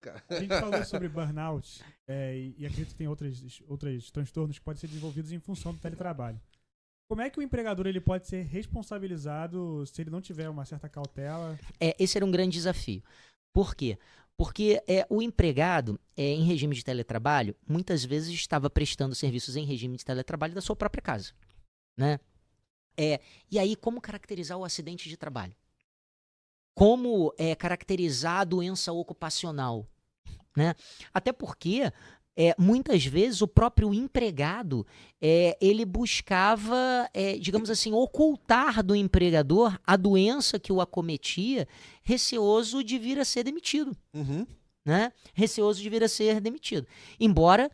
cara. A gente falou sobre burnout e acredito que tem outros transtornos que podem ser desenvolvidos em função do teletrabalho. Como é que o empregador ele pode ser responsabilizado se ele não tiver uma certa cautela? Esse era um grande desafio. Por quê? Porque o empregado, em regime de teletrabalho, muitas vezes estava prestando serviços em regime de teletrabalho da sua própria casa, né? E aí, como caracterizar o acidente de trabalho? Como caracterizar a doença ocupacional, né? Até porque muitas vezes o próprio empregado ele buscava, digamos assim, ocultar do empregador a doença que o acometia, receoso de vir a ser demitido. Uhum. Né? Receoso de vir a ser demitido. Embora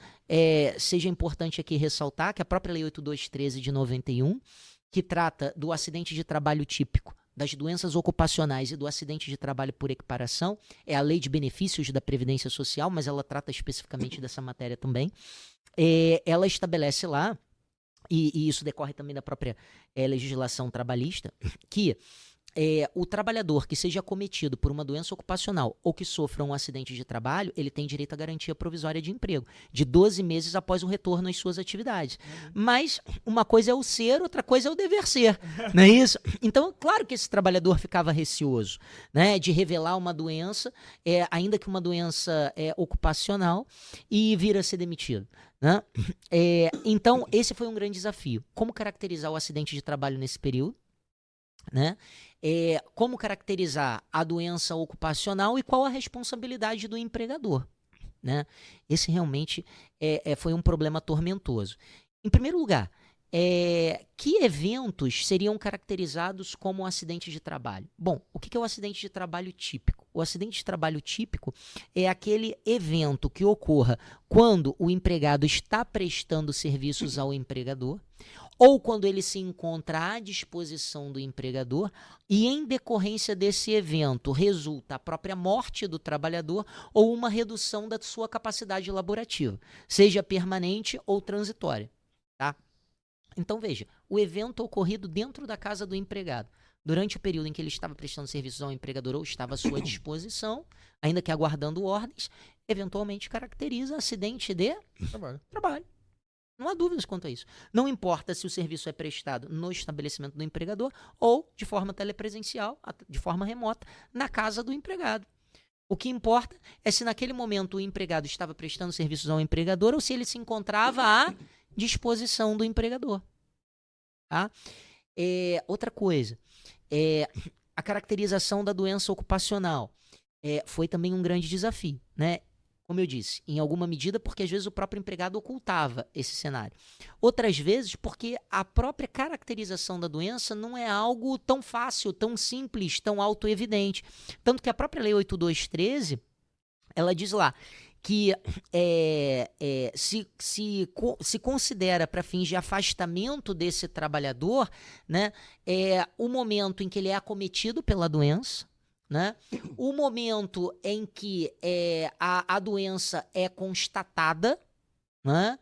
seja importante aqui ressaltar que a própria Lei 8213 de 91, que trata do acidente de trabalho típico, das doenças ocupacionais e do acidente de trabalho por equiparação, é a Lei de Benefícios da Previdência Social, mas ela trata especificamente dessa matéria também. Ela estabelece lá, e isso decorre também da própria legislação trabalhista, que o trabalhador que seja acometido por uma doença ocupacional ou que sofra um acidente de trabalho, ele tem direito à garantia provisória de emprego, de 12 meses após o retorno às suas atividades. Mas uma coisa é o ser, outra coisa é o dever ser, não é isso? Então, claro que esse trabalhador ficava receoso, né, de revelar uma doença, ainda que uma doença ocupacional, e vir a ser demitido. Né? Então, esse foi um grande desafio. Como caracterizar o acidente de trabalho nesse período? Né? Como caracterizar a doença ocupacional e qual a responsabilidade do empregador, né? Esse realmente foi um problema tormentoso. Em primeiro lugar, que eventos seriam caracterizados como um acidente de trabalho? Bom, o que é o acidente de trabalho típico? O acidente de trabalho típico é aquele evento que ocorra quando o empregado está prestando serviços ao empregador, ou quando ele se encontra à disposição do empregador e, em decorrência desse evento, resulta a própria morte do trabalhador ou uma redução da sua capacidade laborativa, seja permanente ou transitória. Tá? Então, veja, o evento ocorrido dentro da casa do empregado, durante o período em que ele estava prestando serviços ao empregador ou estava à sua disposição, ainda que aguardando ordens, eventualmente caracteriza acidente de trabalho. Não há dúvidas quanto a isso. Não importa se o serviço é prestado no estabelecimento do empregador ou de forma telepresencial, de forma remota, na casa do empregado. O que importa é se naquele momento o empregado estava prestando serviços ao empregador ou se ele se encontrava à disposição do empregador. Tá? Outra coisa, a caracterização da doença ocupacional foi também um grande desafio, né? Como eu disse, em alguma medida porque às vezes o próprio empregado ocultava esse cenário. Outras vezes porque a própria caracterização da doença não é algo tão fácil, tão simples, tão autoevidente. Tanto que a própria Lei 8213, ela diz lá que se considera para fins de afastamento desse trabalhador, né, o momento em que ele é acometido pela doença, né? O momento em que a doença é constatada, né?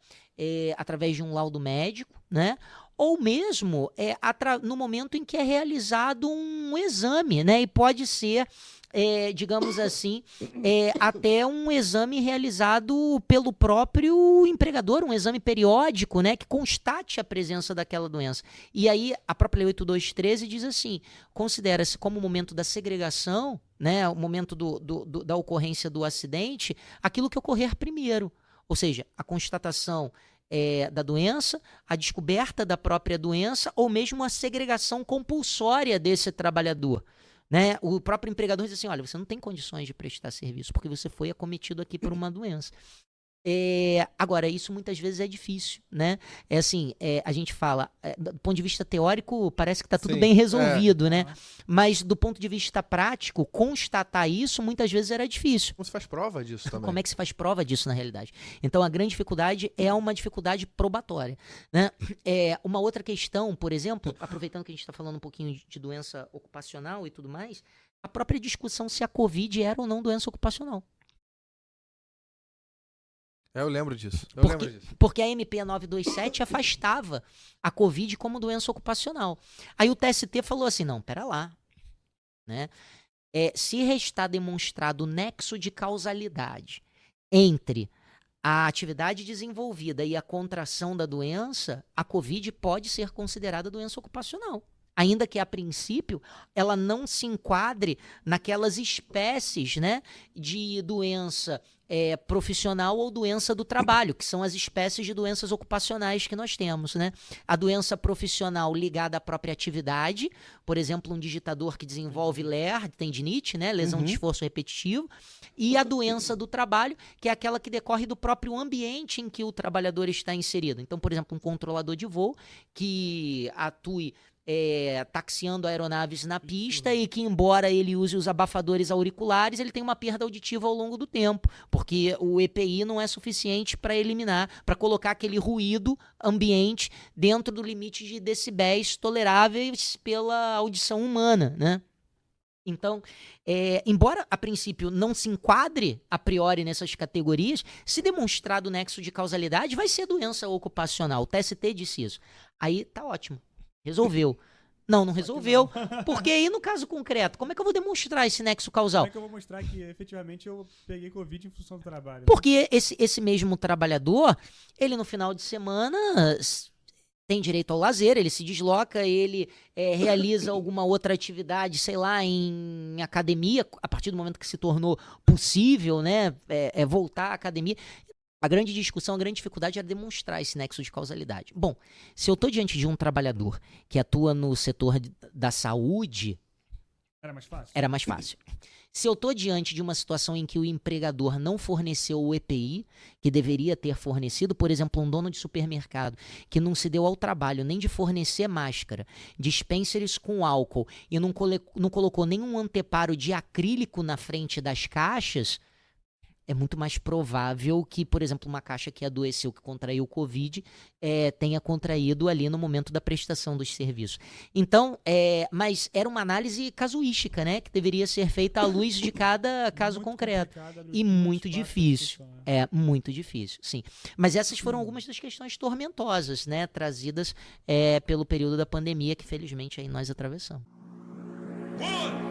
Através de um laudo médico, né? Ou mesmo no momento em que é realizado um exame, né? E pode ser, digamos assim, até um exame realizado pelo próprio empregador, um exame periódico, né? Que constate a presença daquela doença. E aí a própria Lei 8213 diz assim, considera-se como o momento da segregação, né? O momento da ocorrência do acidente, aquilo que ocorrer primeiro. Ou seja, a constatação da doença, a descoberta da própria doença ou mesmo a segregação compulsória desse trabalhador. Né? O próprio empregador diz assim, olha, você não tem condições de prestar serviço porque você foi acometido aqui por uma doença. Agora, isso muitas vezes é difícil, né? A gente fala, do ponto de vista teórico, parece que está tudo bem resolvido, né? Mas do ponto de vista prático, constatar isso muitas vezes era difícil. Como se faz prova disso também? Como é que se faz prova disso na realidade? Então, a grande dificuldade é uma dificuldade probatória, né? Uma outra questão, por exemplo, aproveitando que a gente está falando um pouquinho de doença ocupacional e tudo mais, a própria discussão se a Covid era ou não doença ocupacional. Eu lembro disso. Porque a MP 927 afastava a Covid como doença ocupacional. Aí o TST falou assim, não, pera lá, né? se restar demonstrado nexo de causalidade entre a atividade desenvolvida e a contração da doença, a COVID pode ser considerada doença ocupacional. Ainda que, a princípio, ela não se enquadre naquelas espécies, né, de doença profissional ou doença do trabalho, que são as espécies de doenças ocupacionais que nós temos, né? A doença profissional ligada à própria atividade, por exemplo, um digitador que desenvolve LER, tendinite, né, lesão de esforço repetitivo, e a doença do trabalho, que é aquela que decorre do próprio ambiente em que o trabalhador está inserido. Então, por exemplo, um controlador de voo que atue taxiando aeronaves na pista e que, embora ele use os abafadores auriculares, ele tem uma perda auditiva ao longo do tempo, porque o EPI não é suficiente para eliminar, para colocar aquele ruído ambiente dentro do limite de decibéis toleráveis pela audição humana, né? Então, embora a princípio não se enquadre a priori nessas categorias, se demonstrado o nexo de causalidade, vai ser doença ocupacional. O TST disse isso. Aí tá ótimo. Resolveu. Não resolveu. Porque aí, no caso concreto, como é que eu vou demonstrar esse nexo causal? Como é que eu vou mostrar que efetivamente eu peguei Covid em função do trabalho? Né? Porque esse mesmo trabalhador, ele no final de semana tem direito ao lazer, ele se desloca, ele realiza alguma outra atividade, sei lá, em academia, a partir do momento que se tornou possível, né, voltar à academia. A grande discussão, a grande dificuldade era demonstrar esse nexo de causalidade. Bom, se eu estou diante de um trabalhador que atua no setor da saúde... Era mais fácil? Era mais fácil. Se eu estou diante de uma situação em que o empregador não forneceu o EPI, que deveria ter fornecido, por exemplo, um dono de supermercado que não se deu ao trabalho nem de fornecer máscara, dispensers com álcool e não colocou nenhum anteparo de acrílico na frente das caixas, é muito mais provável que, por exemplo, uma caixa que adoeceu, que contraiu o Covid, tenha contraído ali no momento da prestação dos serviços. Então, mas era uma análise casuística, né? Que deveria ser feita à luz de cada caso concreto. E muito difícil. Muito difícil, sim. Mas essas foram algumas das questões tormentosas, né? Trazidas pelo período da pandemia que, felizmente, aí nós atravessamos. 1,